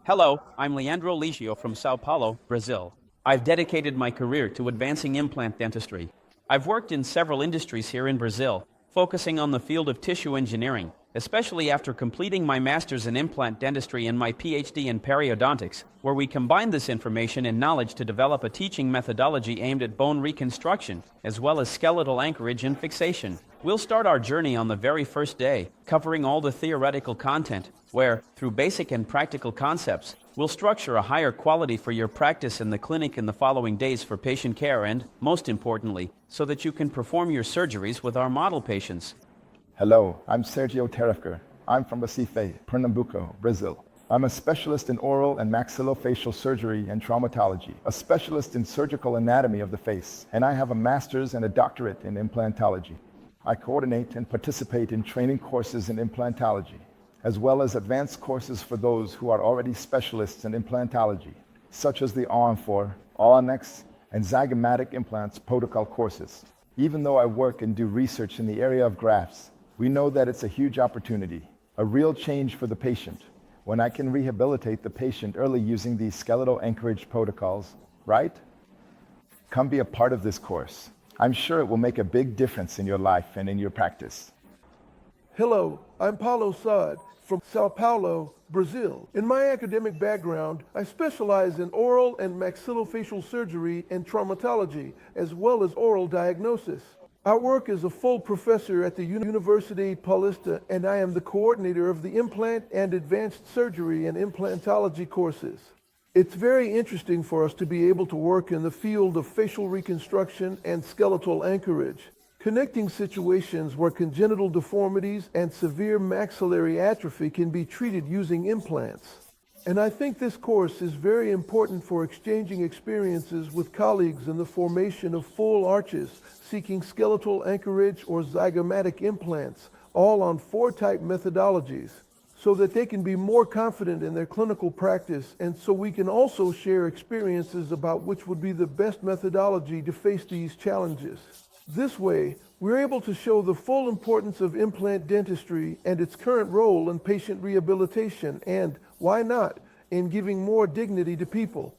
Hello, I'm Leandro Ligio from São Paulo, Brazil. I've dedicated my career to advancing implant dentistry. I've worked in several industries here in Brazil, focusing on the field of tissue engineering, especially after completing my master's in implant dentistry and my PhD in periodontics, where we combined this information and knowledge to develop a teaching methodology aimed at bone reconstruction, as well as skeletal anchorage and fixation. We'll start our journey on the very first day, covering all the theoretical content, where, through basic and practical concepts, we'll structure a higher quality for your practice in the clinic in the following days for patient care and, most importantly, so that you can perform your surgeries with our model patients. Hello, I'm Sergio Terefker. I'm from Recife, Pernambuco, Brazil. I'm a specialist in oral and maxillofacial surgery and traumatology, a specialist in surgical anatomy of the face, and I have a master's and a doctorate in implantology. I coordinate and participate in training courses in implantology, as well as advanced courses for those who are already specialists in implantology, such as the RM4, All-Annex, and zygomatic implants protocol courses. Even though I work and do research in the area of grafts, we know that it's a huge opportunity, a real change for the patient, when I can rehabilitate the patient early using these skeletal anchorage protocols, right? Come be a part of this course. I'm sure it will make a big difference in your life and in your practice. Hello, I'm Paulo Saad from São Paulo, Brazil. In my academic background, I specialize in oral and maxillofacial surgery and traumatology, as well as oral diagnosis. I work as a full professor at the University Paulista, and I am the coordinator of the implant and advanced surgery and implantology courses. It's very interesting for us to be able to work in the field of facial reconstruction and skeletal anchorage, connecting situations where congenital deformities and severe maxillary atrophy can be treated using implants. And I think this course is very important for exchanging experiences with colleagues in the formation of full arches, seeking skeletal anchorage or zygomatic implants, all on 4-type methodologies, so that they can be more confident in their clinical practice, and so we can also share experiences about which would be the best methodology to face these challenges. This way, we're able to show the full importance of implant dentistry and its current role in patient rehabilitation and, why not, in giving more dignity to people.